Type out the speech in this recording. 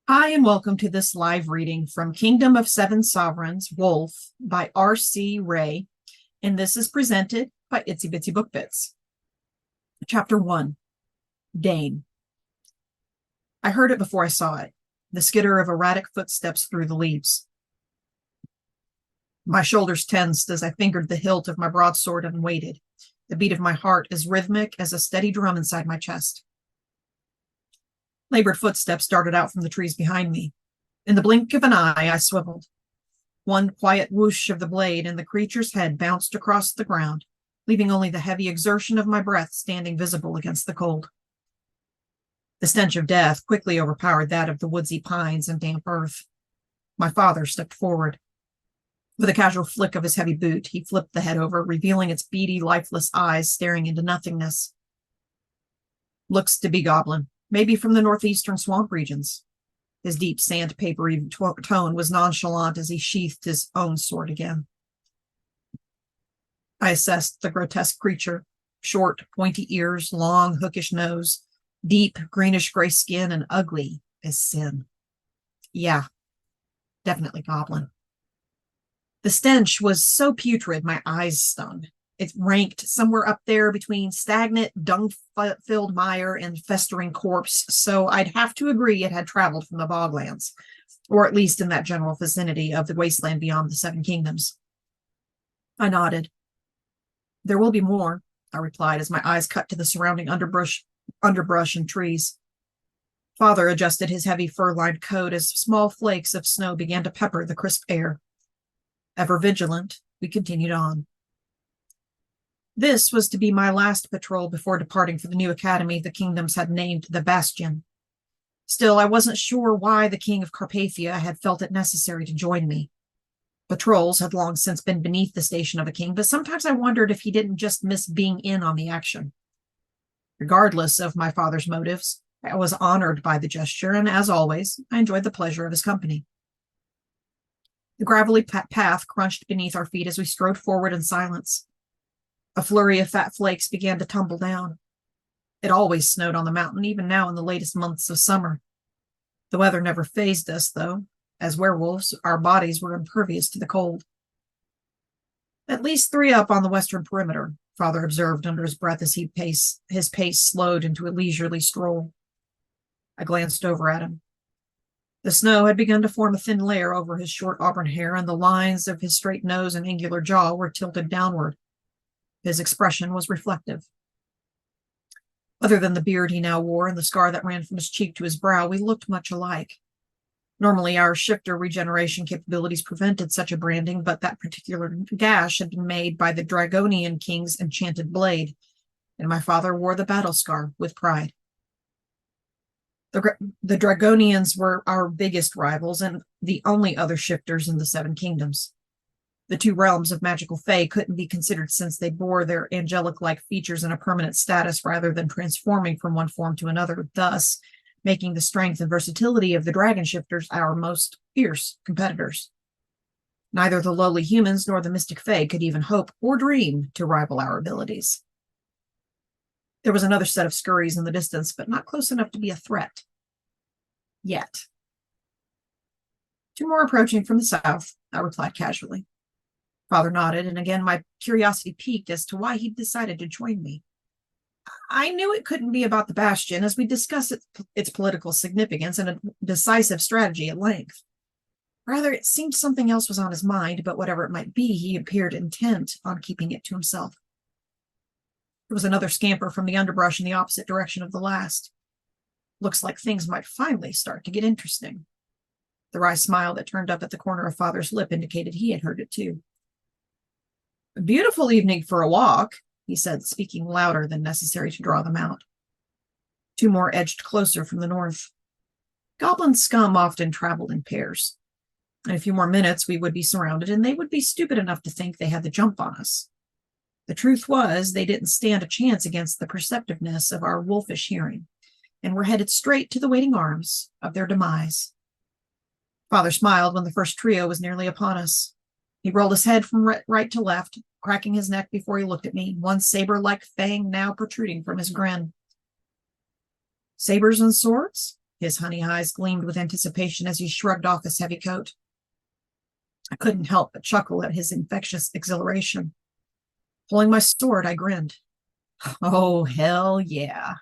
Hi, and welcome to this live reading from Kingdom of Seven Sovereigns, Wolf by R.C. Reigh, and this is presented by Itsy Bitsy Book Bits. Chapter 1, Dane. I heard it before I saw it, the skitter of erratic footsteps through the leaves. My shoulders tensed as I fingered the hilt of my broadsword and waited, the beat of my heart as rhythmic as a steady drum inside my chest. Labored footsteps darted out from the trees behind me. In the blink of an eye, I swiveled. One quiet whoosh of the blade, and the creature's head bounced across the ground, leaving only the heavy exertion of my breath standing visible against the cold. The stench of death quickly overpowered that of the woodsy pines and damp earth. My father stepped forward. With a casual flick of his heavy boot, he flipped the head over, revealing its beady, lifeless eyes staring into nothingness. Looks to be goblin. Maybe from the northeastern swamp regions. His deep sandpapery tone was nonchalant as he sheathed his own sword again. I assessed the grotesque creature, short, pointy ears, long, hookish nose, deep, greenish-gray skin, and ugly as sin. Yeah, definitely goblin. The stench was so putrid my eyes stung. It ranked somewhere up there between stagnant, dung-filled mire and festering corpse, so I'd have to agree it had traveled from the boglands, or at least in that general vicinity of the wasteland beyond the Seven Kingdoms. I nodded. There will be more, I replied as my eyes cut to the surrounding underbrush and trees. Father adjusted his heavy fur-lined coat as small flakes of snow began to pepper the crisp air. Ever vigilant, we continued on. This was to be my last patrol before departing for the new academy the kingdoms had named the Bastion. Still, I wasn't sure why the king of Carpathia had felt it necessary to join me. Patrols had long since been beneath the station of a king, but sometimes I wondered if he didn't just miss being in on the action. Regardless of my father's motives, I was honored by the gesture, and as always, I enjoyed the pleasure of his company. The gravelly path crunched beneath our feet as we strode forward in silence. A flurry of fat flakes began to tumble down. It always snowed on the mountain, even now in the latest months of summer. The weather never fazed us, though. As werewolves, our bodies were impervious to the cold. At least 3 up on the western perimeter, Father observed under his breath as his pace slowed into a leisurely stroll. I glanced over at him. The snow had begun to form a thin layer over his short auburn hair, and the lines of his straight nose and angular jaw were tilted downward. His expression was reflective. Other than the beard he now wore and the scar that ran from his cheek to his brow, we looked much alike. Normally, our shifter regeneration capabilities prevented such a branding, but that particular gash had been made by the Dragonian King's enchanted blade, and my father wore the battle scar with pride. The Dragonians were our biggest rivals and the only other shifters in the Seven Kingdoms. The 2 realms of magical fae couldn't be considered since they bore their angelic-like features in a permanent status rather than transforming from one form to another, thus making the strength and versatility of the dragon shifters our most fierce competitors. Neither the lowly humans nor the mystic fae could even hope or dream to rival our abilities. There was another set of scurries in the distance, but not close enough to be a threat. Yet. 2 more approaching from the south, I replied casually. Father nodded, and again my curiosity piqued as to why he'd decided to join me. I knew it couldn't be about the Bastion, as we discussed its political significance and a decisive strategy at length. Rather, it seemed something else was on his mind, but whatever it might be, he appeared intent on keeping it to himself. There was another scamper from the underbrush in the opposite direction of the last. Looks like things might finally start to get interesting. The wry smile that turned up at the corner of Father's lip indicated he had heard it too. A beautiful evening for a walk, he said, speaking louder than necessary to draw them out. 2 more edged closer from the north. Goblin scum often traveled in pairs. In a few more minutes, we would be surrounded, and they would be stupid enough to think they had the jump on us. The truth was, they didn't stand a chance against the perceptiveness of our wolfish hearing, and were headed straight to the waiting arms of their demise. Father smiled when the first trio was nearly upon us. He rolled his head from right to left, cracking his neck before he looked at me, one saber-like fang now protruding from his grin. Sabers and swords? His honey eyes gleamed with anticipation as he shrugged off his heavy coat. I couldn't help but chuckle at his infectious exhilaration. Pulling my sword, I grinned. Oh, hell yeah.